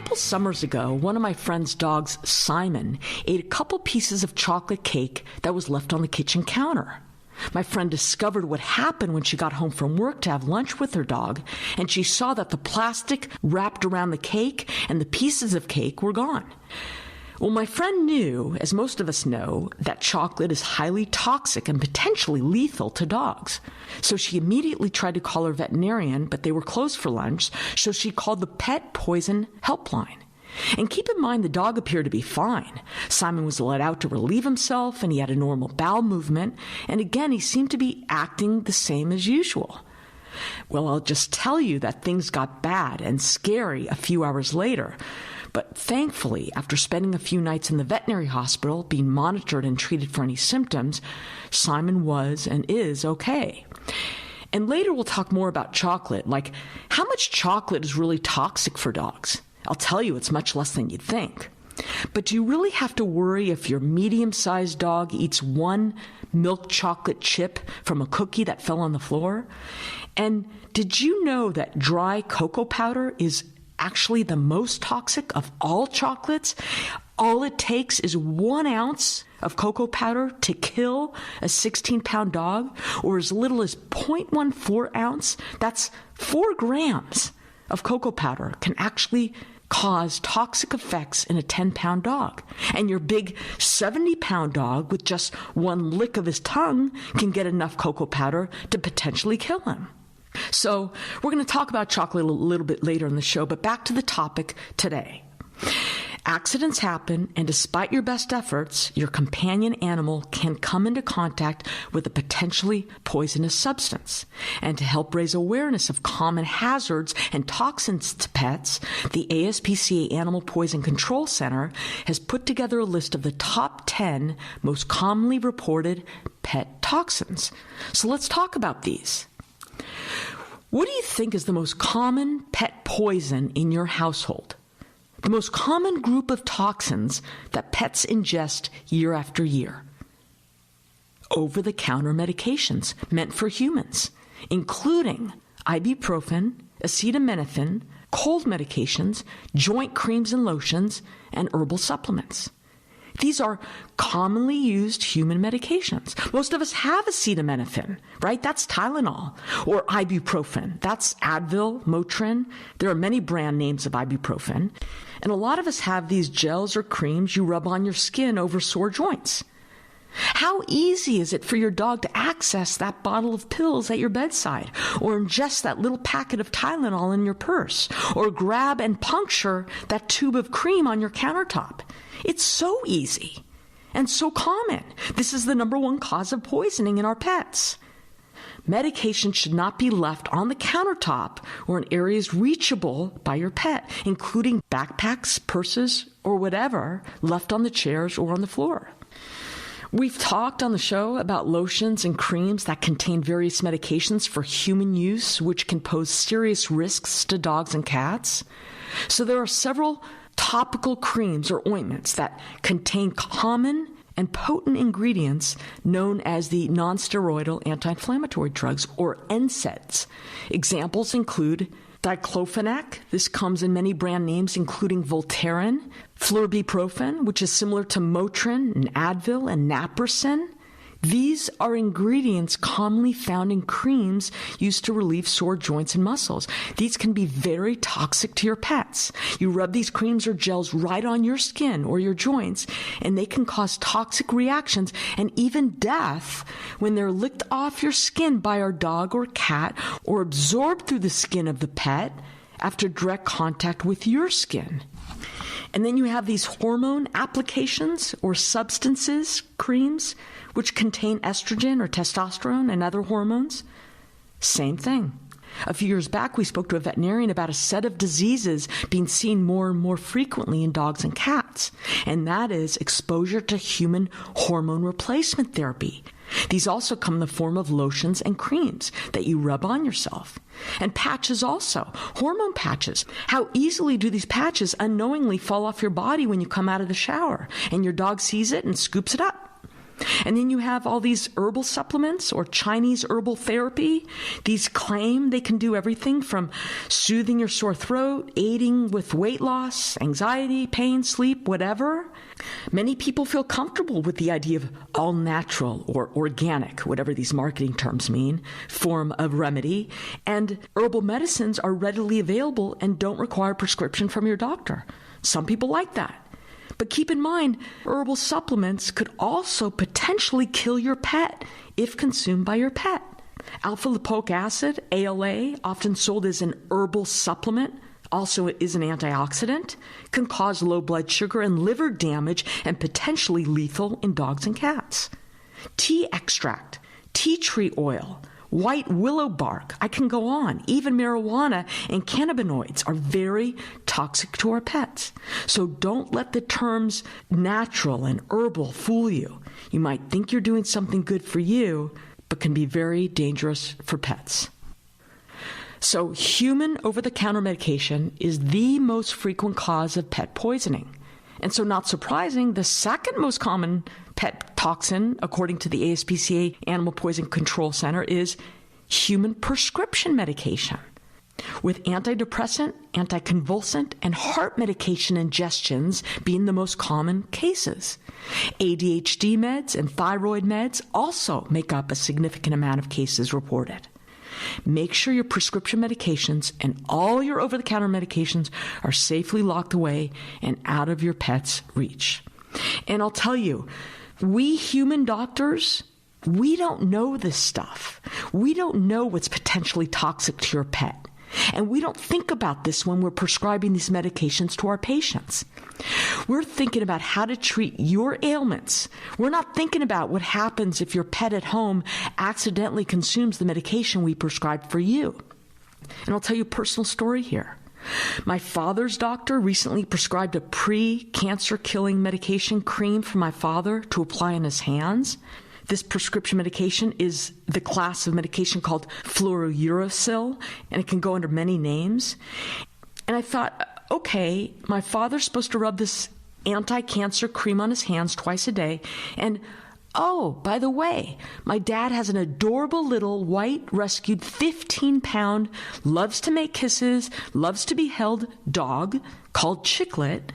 couple summers ago, one of my friend's dogs, Simon, ate a couple pieces of chocolate cake that was left on the kitchen counter. My friend discovered what happened when she got home from work to have lunch with her dog, and she saw that the plastic wrapped around the cake and the pieces of cake were gone. Well, my friend knew, as most of us know, that chocolate is highly toxic and potentially lethal to dogs. So she immediately tried to call her veterinarian, but they were closed for lunch, so she called the Pet Poison Helpline. And keep in mind, the dog appeared to be fine. Simon was let out to relieve himself, and he had a normal bowel movement, and again, he seemed to be acting the same as usual. Well, I'll just tell you that things got bad and scary a few hours later. But thankfully, after spending a few nights in the veterinary hospital, being monitored and treated for any symptoms, Simon was and is okay. And later we'll talk more about chocolate, like how much chocolate is really toxic for dogs. I'll tell you, it's much less than you'd think. But do you really have to worry if your medium-sized dog eats one milk chocolate chip from a cookie that fell on the floor? And did you know that dry cocoa powder is actually the most toxic of all chocolates? All it takes is 1 ounce of cocoa powder to kill a 16-pound dog, or as little as 0.14 ounce. That's 4 grams of cocoa powder can actually cause toxic effects in a 10-pound dog. And your big 70-pound dog with just one lick of his tongue can get enough cocoa powder to potentially kill him. So we're going to talk about chocolate a little bit later in the show, but back to the topic today. Accidents happen, and despite your best efforts, your companion animal can come into contact with a potentially poisonous substance. And to help raise awareness of common hazards and toxins to pets, the ASPCA Animal Poison Control Center has put together a list of the top 10 most commonly reported pet toxins. So let's talk about these. What do you think is the most common pet poison in your household? The most common group of toxins that pets ingest year after year? Over-the-counter medications meant for humans, including ibuprofen, acetaminophen, cold medications, joint creams and lotions, and herbal supplements. These are commonly used human medications. Most of us have acetaminophen, right? That's Tylenol. Or ibuprofen. That's Advil, Motrin. There are many brand names of ibuprofen. And a lot of us have these gels or creams you rub on your skin over sore joints. How easy is it for your dog to access that bottle of pills at your bedside, or ingest that little packet of Tylenol in your purse, or grab and puncture that tube of cream on your countertop? It's so easy and so common. This is the number one cause of poisoning in our pets. Medication should not be left on the countertop or in areas reachable by your pet, including backpacks, purses, or whatever left on the chairs or on the floor. We've talked on the show about lotions and creams that contain various medications for human use, which can pose serious risks to dogs and cats. So there are several topical creams or ointments that contain common and potent ingredients known as the nonsteroidal anti-inflammatory drugs, or NSAIDs. Examples include diclofenac. This comes in many brand names, including Voltaren, flurbiprofen, which is similar to Motrin and Advil, and naproxen. These are ingredients commonly found in creams used to relieve sore joints and muscles. These can be very toxic to your pets. You rub these creams or gels right on your skin or your joints, and they can cause toxic reactions and even death when they're licked off your skin by our dog or cat, or absorbed through the skin of the pet after direct contact with your skin. And then you have these hormone applications or substances, creams, which contain estrogen or testosterone and other hormones. Same thing. A few years back, we spoke to a veterinarian about a set of diseases being seen more and more frequently in dogs and cats, and that is exposure to human hormone replacement therapy. These also come in the form of lotions and creams that you rub on yourself. And patches also, hormone patches. How easily do these patches unknowingly fall off your body when you come out of the shower and your dog sees it and scoops it up? And then you have all these herbal supplements or Chinese herbal therapy. These claim they can do everything from soothing your sore throat, aiding with weight loss, anxiety, pain, sleep, whatever. Many people feel comfortable with the idea of all natural or organic, whatever these marketing terms mean, form of remedy. And herbal medicines are readily available and don't require prescription from your doctor. Some people like that. But keep in mind, herbal supplements could also potentially kill your pet if consumed by your pet. Alpha-lipoic acid, ALA, often sold as an herbal supplement, also is an antioxidant, can cause low blood sugar and liver damage and potentially lethal in dogs and cats. Tea extract, tea tree oil, white willow bark, I can go on. Even marijuana and cannabinoids are very toxic to our pets. So don't let the terms natural and herbal fool you. You might think you're doing something good for you, but can be very dangerous for pets. So human over-the-counter medication is the most frequent cause of pet poisoning. And so not surprising, the second most common pet toxin, according to the ASPCA Animal Poison Control Center, is human prescription medication, with antidepressant, anticonvulsant, and heart medication ingestions being the most common cases. ADHD meds and thyroid meds also make up a significant amount of cases reported. Make sure your prescription medications and all your over-the-counter medications are safely locked away and out of your pet's reach. And I'll tell you, we human doctors, we don't know this stuff. We don't know what's potentially toxic to your pet. And we don't think about this when we're prescribing these medications to our patients. We're thinking about how to treat your ailments. We're not thinking about what happens if your pet at home accidentally consumes the medication we prescribed for you. And I'll tell you a personal story here. My father's doctor recently prescribed a pre-cancer killing medication cream for my father to apply on his hands. This prescription medication is the class of medication called fluorouracil, and it can go under many names. And I thought, okay, my father's supposed to rub this anti-cancer cream on his hands twice a day. And, oh, by the way, my dad has an adorable little white rescued 15-pound, loves to make kisses, loves to be held dog called Chiclet.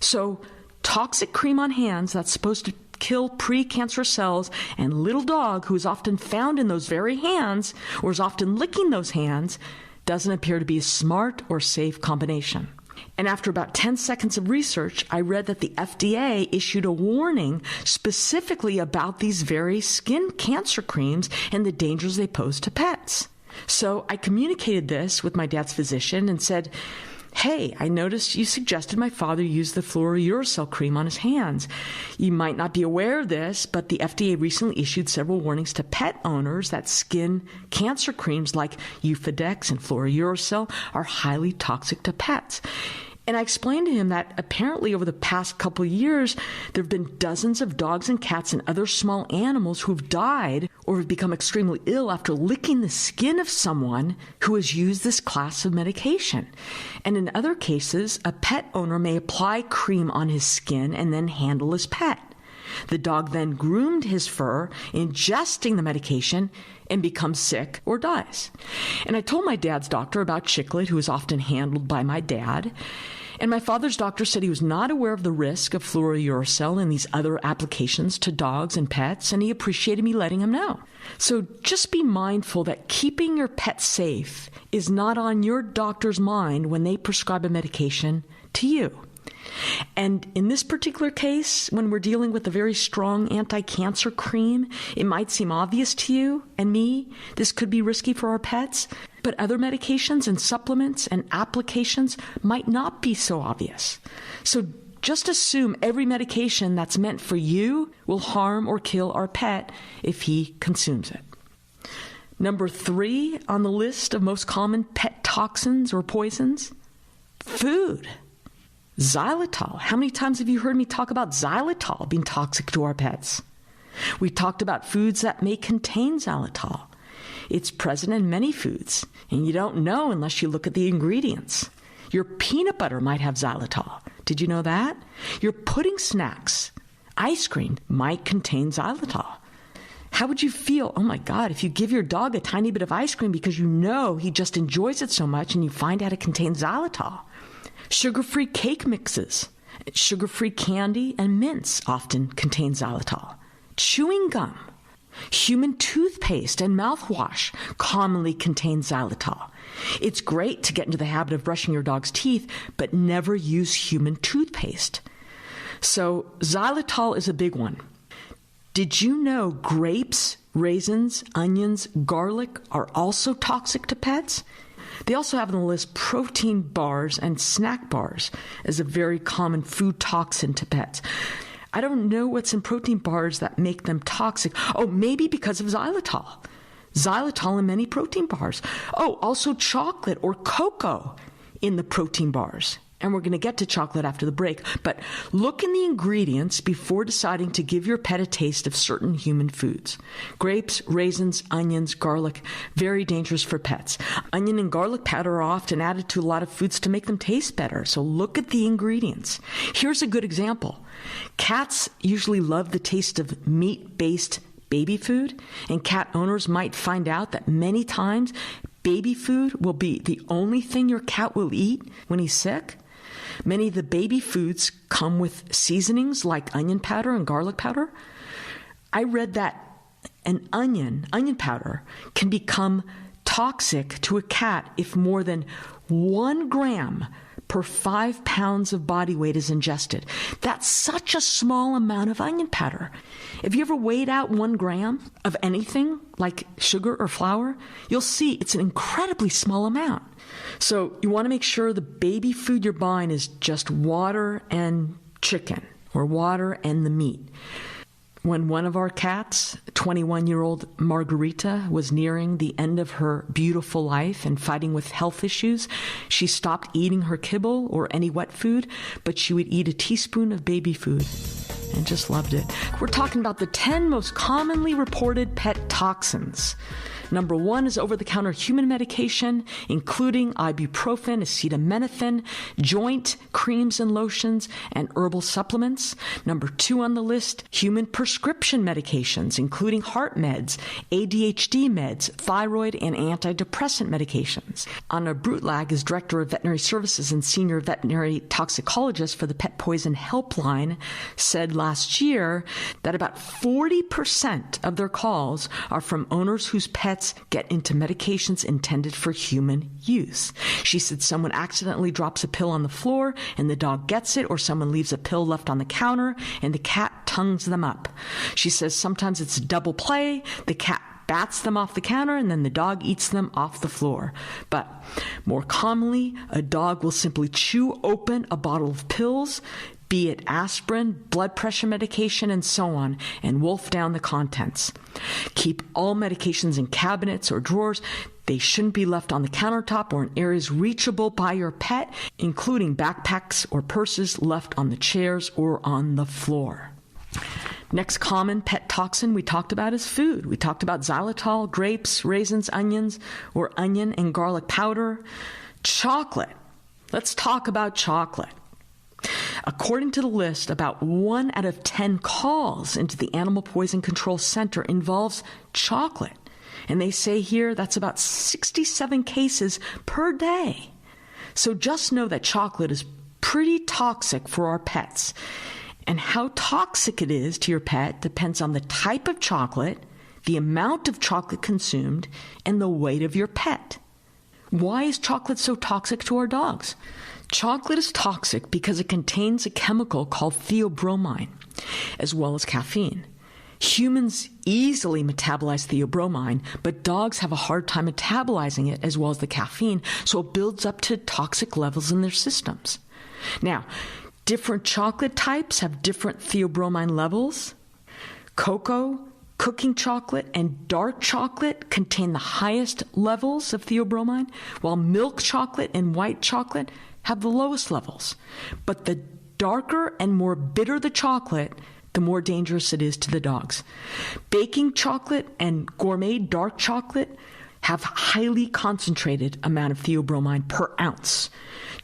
So toxic cream on hands that's supposed to kill pre-cancer cells, and little dog who is often found in those very hands or is often licking those hands doesn't appear to be a smart or safe combination. And after about 10 seconds of research, I read that the FDA issued a warning specifically about these very skin cancer creams and the dangers they pose to pets. So I communicated this with my dad's physician and said, hey, I noticed you suggested my father use the fluorouracil cream on his hands. You might not be aware of this, but the FDA recently issued several warnings to pet owners that skin cancer creams like Euphodex and fluorouracil are highly toxic to pets. And I explained to him that apparently over the past couple of years, there have been dozens of dogs and cats and other small animals who have died or have become extremely ill after licking the skin of someone who has used this class of medication. And in other cases, a pet owner may apply cream on his skin and then handle his pet. The dog then groomed his fur, ingesting the medication, and becomes sick or dies. And I told my dad's doctor about Chiclet, who is often handled by my dad. And my father's doctor said he was not aware of the risk of fluorouracil and these other applications to dogs and pets, and he appreciated me letting him know. So just be mindful that keeping your pet safe is not on your doctor's mind when they prescribe a medication to you. And in this particular case, when we're dealing with a very strong anti-cancer cream, it might seem obvious to you and me this could be risky for our pets, but other medications and supplements and applications might not be so obvious. So just assume every medication that's meant for you will harm or kill our pet if he consumes it. Number 3 on the list of most common pet toxins or poisons, food. Xylitol. How many times have you heard me talk about xylitol being toxic to our pets? We talked about foods that may contain xylitol. It's present in many foods, and you don't know unless you look at the ingredients. Your peanut butter might have xylitol. Did you know that? Your pudding snacks Ice cream might contain xylitol. How would you feel, oh my God, if you give your dog a tiny bit of ice cream because you know he just enjoys it so much and you find out it contains xylitol? Sugar-free cake mixes, sugar-free candy and mints often contain xylitol. Chewing gum, human toothpaste and mouthwash commonly contain xylitol. It's great to get into the habit of brushing your dog's teeth, but never use human toothpaste. So xylitol is a big one. Did you know grapes, raisins, onions, garlic are also toxic to pets? They also have on the list protein bars and snack bars as a very common food toxin to pets. I don't know what's in protein bars that make them toxic. Oh, maybe because of xylitol. Xylitol in many protein bars. Oh, also chocolate or cocoa in the protein bars. And we're going to get to chocolate after the break. But look in the ingredients before deciding to give your pet a taste of certain human foods. Grapes, raisins, onions, garlic, very dangerous for pets. Onion and garlic powder are often added to a lot of foods to make them taste better. So look at the ingredients. Here's a good example. Cats usually love the taste of meat-based baby food, and cat owners might find out that many times baby food will be the only thing your cat will eat when he's sick. Many of the baby foods come with seasonings like onion powder and garlic powder. I read that an onion powder can become toxic to a cat if more than 1 gram per 5 pounds of body weight is ingested. That's such a small amount of onion powder. If you ever weighed out 1 gram of anything like sugar or flour, you'll see it's an incredibly small amount. So you want to make sure the baby food you're buying is just water and chicken or water and the meat. When one of our cats, 21-year-old Margarita, was nearing the end of her beautiful life and fighting with health issues, she stopped eating her kibble or any wet food, but she would eat a teaspoon of baby food and just loved it. We're talking about the 10 most commonly reported pet toxins. Number 1 is over-the-counter human medication, including ibuprofen, acetaminophen, joint creams and lotions, and herbal supplements. Number 2 on the list, human prescription medications, including heart meds, ADHD meds, thyroid, and antidepressant medications. Anna Brutlag is Director of Veterinary Services and Senior Veterinary Toxicologist for the Pet Poison Helpline, said last year that about 40% of their calls are from owners whose pets get into medications intended for human use. She said someone accidentally drops a pill on the floor and the dog gets it, or someone leaves a pill left on the counter and the cat tongues them up. She says sometimes it's double play. The cat bats them off the counter and then the dog eats them off the floor. But more commonly, a dog will simply chew open a bottle of pills, be it aspirin, blood pressure medication, and so on, and wolf down the contents. Keep all medications in cabinets or drawers. They shouldn't be left on the countertop or in areas reachable by your pet, including backpacks or purses left on the chairs or on the floor. Next common pet toxin we talked about is food. We talked about xylitol, grapes, raisins, onions, or onion and garlic powder. Chocolate. Let's talk about chocolate. According to the list, about 1 out of 10 calls into the Animal Poison Control Center involves chocolate. And they say here that's about 67 cases per day. So just know that chocolate is pretty toxic for our pets. And how toxic it is to your pet depends on the type of chocolate, the amount of chocolate consumed, and the weight of your pet. Why is chocolate so toxic to our dogs? Chocolate is toxic because it contains a chemical called theobromine, as well as caffeine. Humans easily metabolize theobromine, but dogs have a hard time metabolizing it as well as the caffeine, so it builds up to toxic levels in their systems. Now, different chocolate types have different theobromine levels. Cocoa, cooking chocolate, and dark chocolate contain the highest levels of theobromine, while milk chocolate and white chocolate have the lowest levels. But the darker and more bitter the chocolate, the more dangerous it is to the dogs. Baking chocolate and gourmet dark chocolate have highly concentrated amount of theobromine per ounce.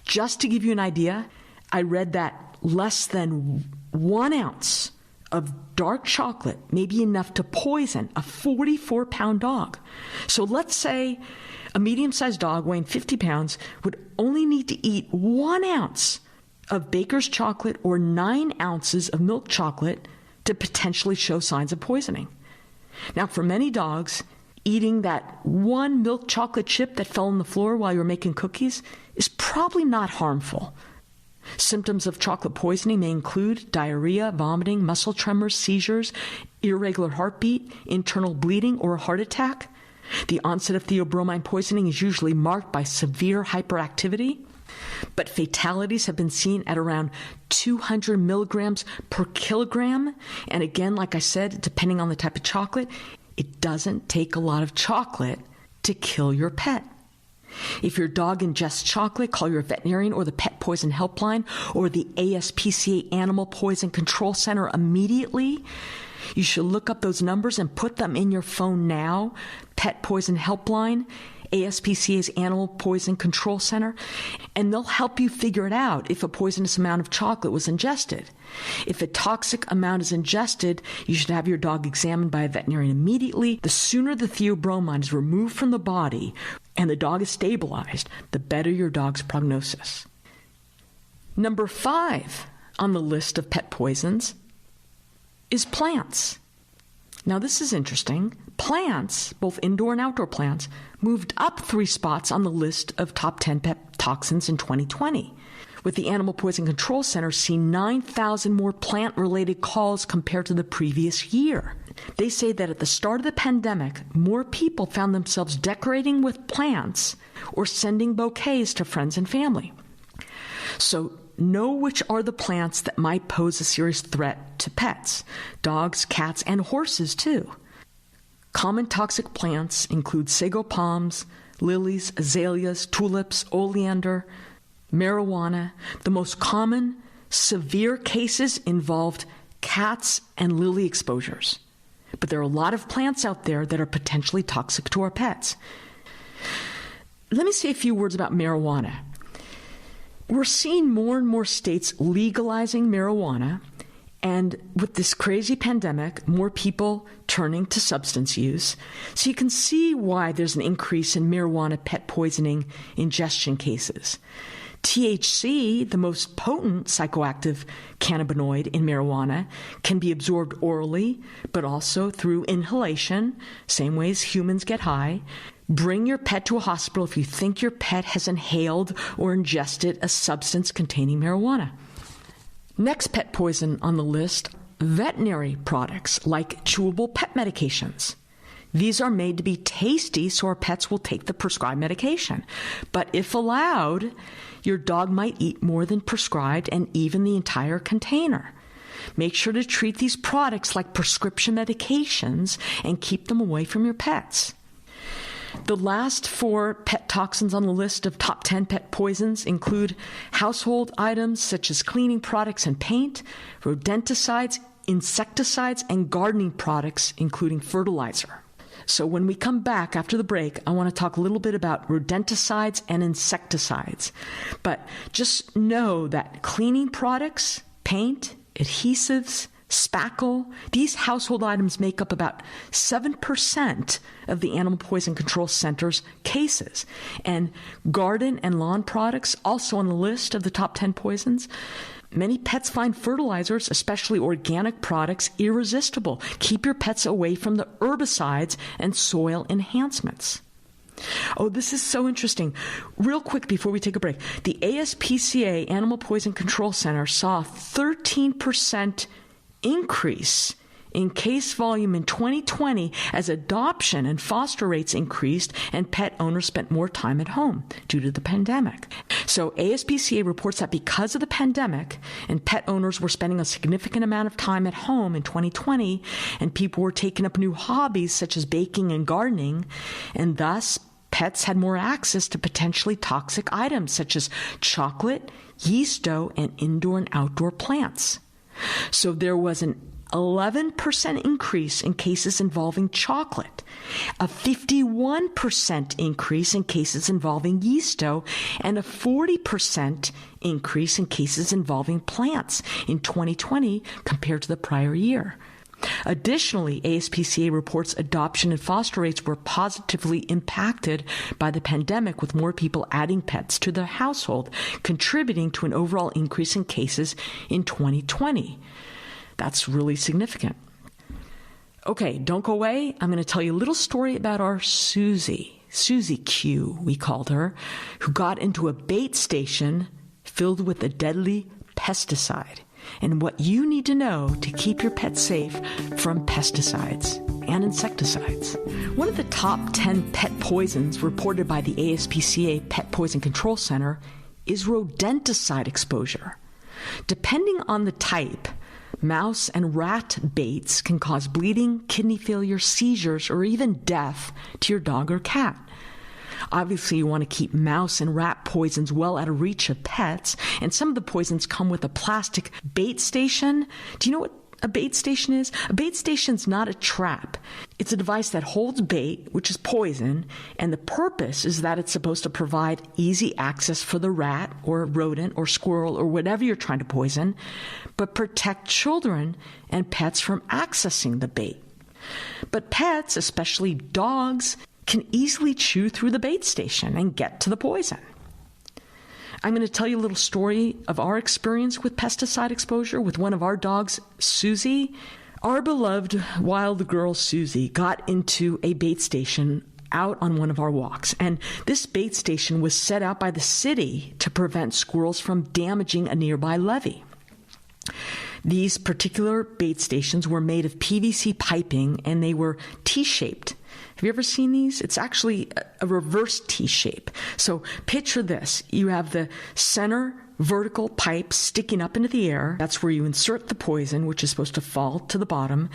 Just to give you an idea, I read that less than 1 ounce of dark chocolate may be enough to poison a 44-pound dog. So let's say a medium-sized dog weighing 50 pounds would only need to eat 1 ounce of baker's chocolate or 9 ounces of milk chocolate to potentially show signs of poisoning. Now, for many dogs, eating that 1 milk chocolate chip that fell on the floor while you were making cookies is probably not harmful. Symptoms of chocolate poisoning may include diarrhea, vomiting, muscle tremors, seizures, irregular heartbeat, internal bleeding, or a heart attack. The onset of theobromine poisoning is usually marked by severe hyperactivity, but fatalities have been seen at around 200 milligrams per kilogram. And again, like I said, depending on the type of chocolate, it doesn't take a lot of chocolate to kill your pet. If your dog ingests chocolate, call your veterinarian or the Pet Poison Helpline or the ASPCA Animal Poison Control Center immediately. You should look up those numbers and put them in your phone now. Pet Poison Helpline, ASPCA's Animal Poison Control Center, and they'll help you figure it out if a poisonous amount of chocolate was ingested. If a toxic amount is ingested, you should have your dog examined by a veterinarian immediately. The sooner the theobromine is removed from the body and the dog is stabilized, the better your dog's prognosis. Number 5 on the list of pet poisons is plants. Now, this is interesting. Plants, both indoor and outdoor plants, moved up 3 spots on the list of top 10 pet toxins in 2020, with the Animal Poison Control Center seeing 9,000 more plant-related calls compared to the previous year. They say that at the start of the pandemic, more people found themselves decorating with plants or sending bouquets to friends and family. So, know which are the plants that might pose a serious threat to pets, dogs, cats, and horses too. Common toxic plants include sago palms, lilies, azaleas, tulips, oleander, marijuana. The most common severe cases involved cats and lily exposures. But there are a lot of plants out there that are potentially toxic to our pets. Let me say a few words about marijuana. We're seeing more and more states legalizing marijuana, and with this crazy pandemic, more people turning to substance use. So you can see why there's an increase in marijuana pet poisoning ingestion cases. THC, the most potent psychoactive cannabinoid in marijuana, can be absorbed orally, but also through inhalation, same way as humans get high. Bring your pet to a hospital if you think your pet has inhaled or ingested a substance containing marijuana. Next pet poison on the list, veterinary products like chewable pet medications. These are made to be tasty so our pets will take the prescribed medication. But if allowed, your dog might eat more than prescribed and even the entire container. Make sure to treat these products like prescription medications and keep them away from your pets. The last 4 pet toxins on the list of top 10 pet poisons include household items such as cleaning products and paint, rodenticides, insecticides, and gardening products, including fertilizer. So when we come back after the break, I want to talk a little bit about rodenticides and insecticides. But just know that cleaning products, paint, adhesives, spackle, these household items make up about 7% of the Animal Poison Control Center's cases. And garden and lawn products, also on the list of the top 10 poisons. Many pets find fertilizers, especially organic products, irresistible. Keep your pets away from the herbicides and soil enhancements. Oh, this is so interesting. Real quick before we take a break, the ASPCA Animal Poison Control Center saw a 13% increase in case volume in 2020 as adoption and foster rates increased and pet owners spent more time at home due to the pandemic. So ASPCA reports that because of the pandemic and pet owners were spending a significant amount of time at home in 2020 and people were taking up new hobbies such as baking and gardening, and thus pets had more access to potentially toxic items such as chocolate, yeast dough, and indoor and outdoor plants. So there was an 11% increase in cases involving chocolate, a 51% increase in cases involving yeast dough, and a 40% increase in cases involving plants in 2020 compared to the prior year. Additionally, ASPCA reports adoption and foster rates were positively impacted by the pandemic, with more people adding pets to their household, contributing to an overall increase in cases in 2020. That's really significant. Okay, don't go away. I'm going to tell you a little story about our Susie Q, we called her, who got into a bait station filled with a deadly pesticide, and what you need to know to keep your pet safe from pesticides and insecticides. One of the top 10 pet poisons reported by the ASPCA Pet Poison Control Center is rodenticide exposure. Depending on the type, mouse and rat baits can cause bleeding, kidney failure, seizures, or even death to your dog or cat. Obviously, you want to keep mouse and rat poisons well out of reach of pets, and some of the poisons come with a plastic bait station. Do you know what a bait station is? A bait station's not a trap. It's a device that holds bait, which is poison, and the purpose is that it's supposed to provide easy access for the rat or rodent or squirrel or whatever you're trying to poison, but protect children and pets from accessing the bait. But pets, especially dogs, can easily chew through the bait station and get to the poison. I'm going to tell you a little story of our experience with pesticide exposure with one of our dogs, Susie. Our beloved wild girl, Susie, got into a bait station out on one of our walks, and this bait station was set out by the city to prevent squirrels from damaging a nearby levee. These particular bait stations were made of PVC piping, and they were T-shaped. Have you ever seen these? It's actually a reverse T-shape. So picture this. You have the center vertical pipe sticking up into the air. That's where you insert the poison, which is supposed to fall to the bottom,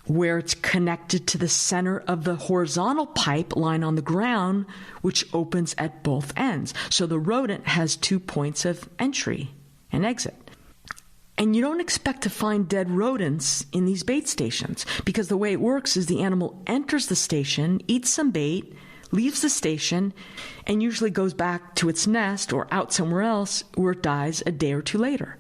where it's connected to the center of the horizontal pipe line on the ground, which opens at both ends. So the rodent has 2 points of entry and exit. And you don't expect to find dead rodents in these bait stations, because the way it works is the animal enters the station, eats some bait, leaves the station, and usually goes back to its nest or out somewhere else where it dies a day or two later.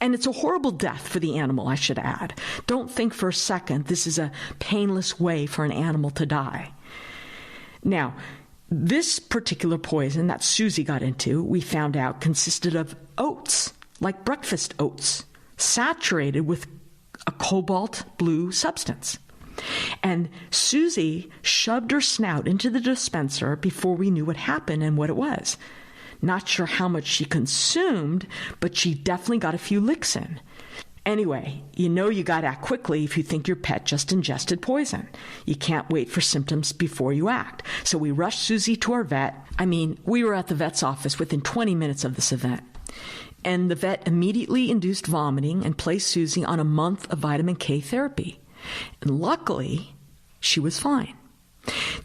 And it's a horrible death for the animal, I should add. Don't think for a second this is a painless way for an animal to die. Now, this particular poison that Susie got into, we found out, consisted of oats, like breakfast oats, saturated with a cobalt blue substance. And Susie shoved her snout into the dispenser before we knew what happened and what it was. Not sure how much she consumed, but she definitely got a few licks in. Anyway, you know you got to act quickly if you think your pet just ingested poison. You can't wait for symptoms before you act. So we rushed Susie to our vet. We were at the vet's office within 20 minutes of this event. And the vet immediately induced vomiting and placed Susie on a month of vitamin K therapy. And luckily, she was fine.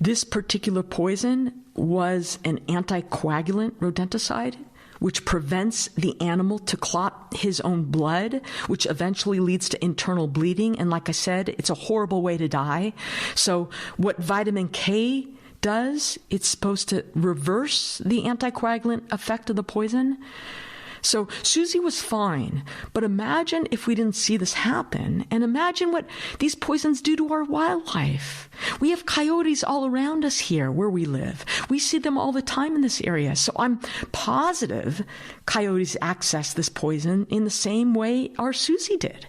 This particular poison was an anticoagulant rodenticide, which prevents the animal to clot his own blood, which eventually leads to internal bleeding. And like I said, it's a horrible way to die. So what vitamin K does, it's supposed to reverse the anticoagulant effect of the poison. So Susie was fine, but imagine if we didn't see this happen, and imagine what these poisons do to our wildlife. We have coyotes all around us here where we live. We see them all the time in this area, so I'm positive coyotes access this poison in the same way our Susie did.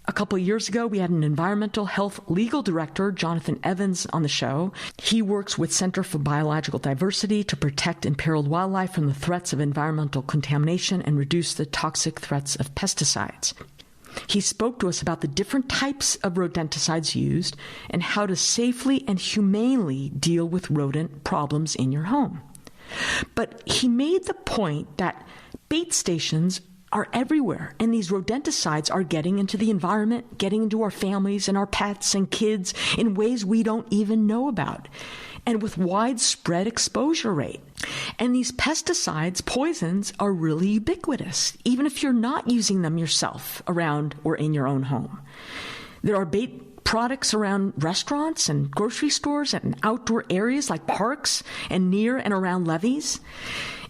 A couple of years ago, we had an environmental health legal director, Jonathan Evans, on the show. He works with Center for Biological Diversity to protect imperiled wildlife from the threats of environmental contamination and reduce the toxic threats of pesticides. He spoke to us about the different types of rodenticides used and how to safely and humanely deal with rodent problems in your home. But he made the point that bait stations are everywhere, and these rodenticides are getting into the environment, getting into our families and our pets and kids in ways we don't even know about, and with widespread exposure rate. And these pesticides, poisons, are really ubiquitous, even if you're not using them yourself around or in your own home. There are bait products around restaurants and grocery stores and outdoor areas like parks and near and around levees.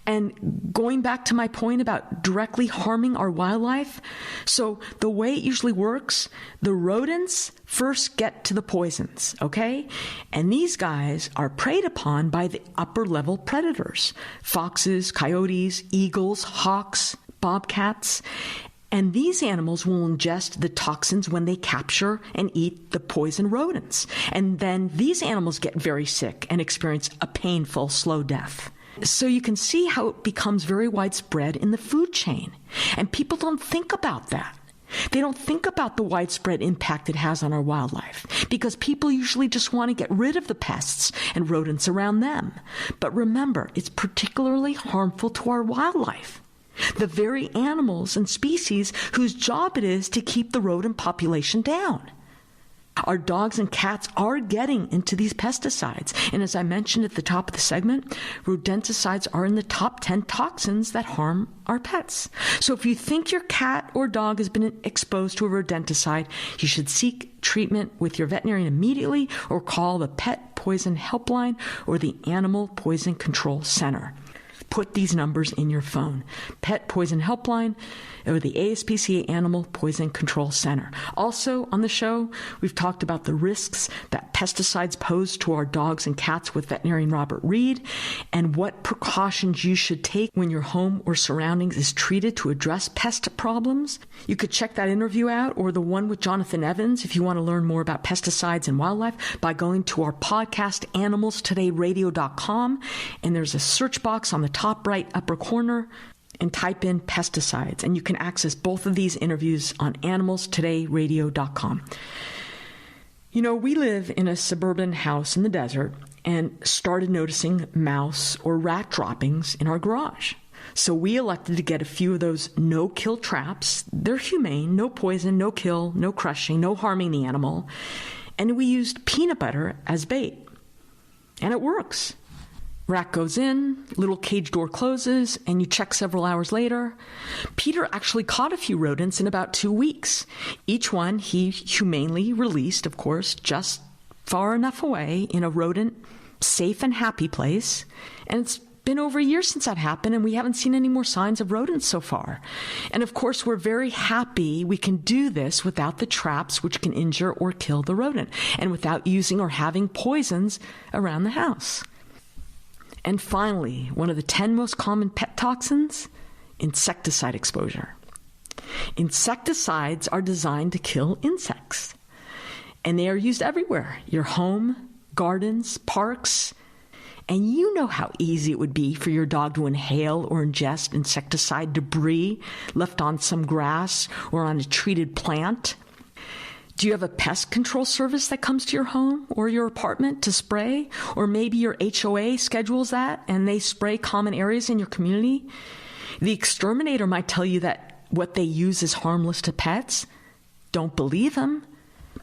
And going back to my point about directly harming our wildlife, so the way it usually works, the rodents first get to the poisons, okay? And these guys are preyed upon by the upper level predators, foxes, coyotes, eagles, hawks, bobcats. And these animals will ingest the toxins when they capture and eat the poison rodents. And then these animals get very sick and experience a painful, slow death. So you can see how it becomes very widespread in the food chain. And people don't think about that. They don't think about the widespread impact it has on our wildlife because people usually just want to get rid of the pests and rodents around them. But remember, it's particularly harmful to our wildlife, the very animals and species whose job it is to keep the rodent population down. Our dogs and cats are getting into these pesticides. And as I mentioned at the top of the segment, rodenticides are in the top 10 toxins that harm our pets. So if you think your cat or dog has been exposed to a rodenticide, you should seek treatment with your veterinarian immediately or call the Pet Poison Helpline or the Animal Poison Control Center. Put these numbers in your phone. Pet Poison Helpline or the ASPCA Animal Poison Control Center. Also on the show, we've talked about the risks that pesticides pose to our dogs and cats with veterinarian Robert Reed and what precautions you should take when your home or surroundings is treated to address pest problems. You could check that interview out or the one with Jonathan Evans if you want to learn more about pesticides and wildlife by going to our podcast, animalstodayradio.com, and there's a search box on the top right upper corner and type in pesticides. And you can access both of these interviews on animalstodayradio.com. You know, we live in a suburban house in the desert and started noticing mouse or rat droppings in our garage. So we elected to get a few of those no-kill traps. They're humane, no poison, no kill, no crushing, no harming the animal. And we used peanut butter as bait. And it works. Rat goes in, little cage door closes, and you check several hours later. Peter actually caught a few rodents in about 2 weeks. Each one he humanely released, of course, just far enough away in a rodent safe and happy place. And it's been over a year since that happened, and we haven't seen any more signs of rodents so far. And of course, we're very happy we can do this without the traps which can injure or kill the rodent, and without using or having poisons around the house. And finally, one of the 10 most common pet toxins, insecticide exposure. Insecticides are designed to kill insects, and they are used everywhere, your home, gardens, parks, and you know how easy it would be for your dog to inhale or ingest insecticide debris left on some grass or on a treated plant. Do you have a pest control service that comes to your home or your apartment to spray? Or maybe your HOA schedules that and they spray common areas in your community? The exterminator might tell you that what they use is harmless to pets. Don't believe them.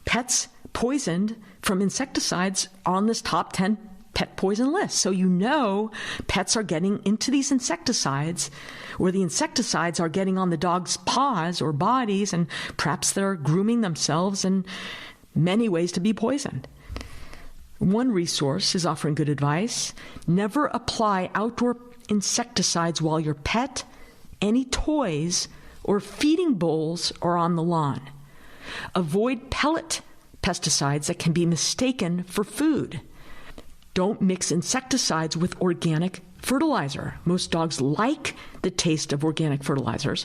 Pets poisoned from insecticides are on this top 10 pet poison list. So you know pets are getting into these insecticides, or the insecticides are getting on the dog's paws or bodies, and perhaps they're grooming themselves in many ways to be poisoned. One resource is offering good advice. Never apply outdoor insecticides while your pet, any toys, or feeding bowls are on the lawn. Avoid pellet pesticides that can be mistaken for food. Don't mix insecticides with organic fertilizer. Most dogs like the taste of organic fertilizers.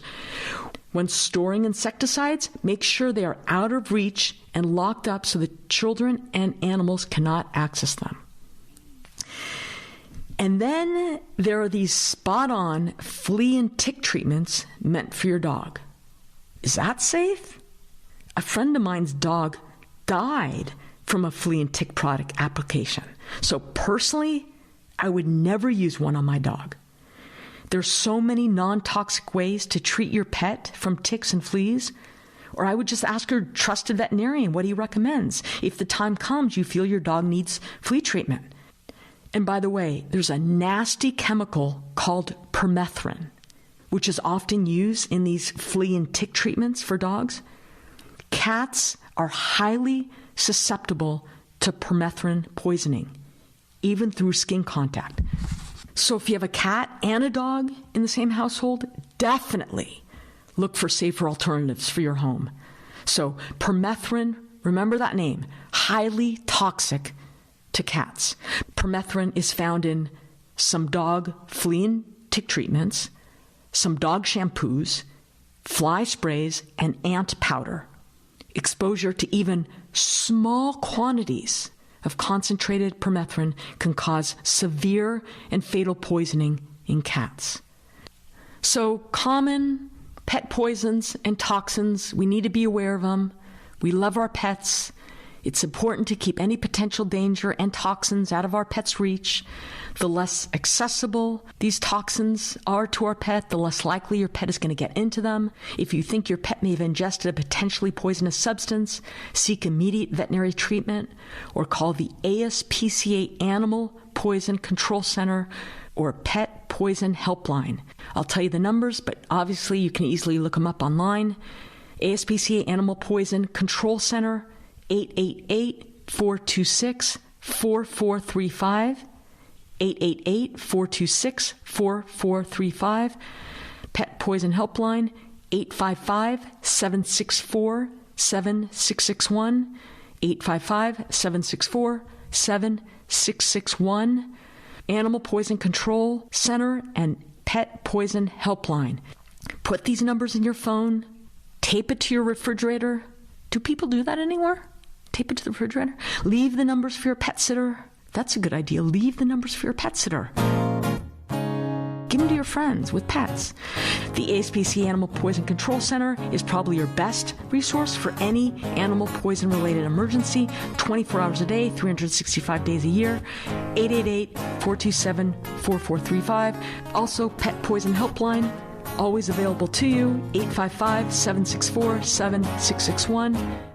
When storing insecticides, make sure they are out of reach and locked up so that children and animals cannot access them. And then there are these spot-on flea and tick treatments meant for your dog. Is that safe? A friend of mine's dog died from a flea and tick product application. So personally, I would never use one on my dog. There's so many non-toxic ways to treat your pet from ticks and fleas. Or I would just ask your trusted veterinarian what he recommends if the time comes you feel your dog needs flea treatment. And by the way, there's a nasty chemical called permethrin, which is often used in these flea and tick treatments for dogs. Cats are highly susceptible to permethrin poisoning, even through skin contact. So if you have a cat and a dog in the same household, definitely look for safer alternatives for your home. So permethrin, remember that name, highly toxic to cats. Permethrin is found in some dog flea and tick treatments, some dog shampoos, fly sprays, and ant powder. Exposure to even small quantities of concentrated permethrin can cause severe and fatal poisoning in cats. So common pet poisons and toxins, we need to be aware of them. We love our pets. It's important to keep any potential danger and toxins out of our pet's reach. The less accessible these toxins are to our pet, the less likely your pet is going to get into them. If you think your pet may have ingested a potentially poisonous substance, seek immediate veterinary treatment or call the ASPCA Animal Poison Control Center or Pet Poison Helpline. I'll tell you the numbers, but obviously you can easily look them up online. ASPCA Animal Poison Control Center, 888-426-4435, 888-426-4435. Pet Poison Helpline, 855-764-7661, 855-764-7661. Animal Poison Control Center and Pet Poison Helpline. Put these numbers in your phone. Tape it to your refrigerator. Do people do that anymore? Tape it to the refrigerator? Leave the numbers for your pet sitter. That's a good idea. Leave the numbers for your pet sitter. Give them to your friends with pets. The ASPCA Animal Poison Control Center is probably your best resource for any animal poison-related emergency, 24 hours a day, 365 days a year, 888-427-4435. Also, Pet Poison Helpline, always available to you, 855-764-7661.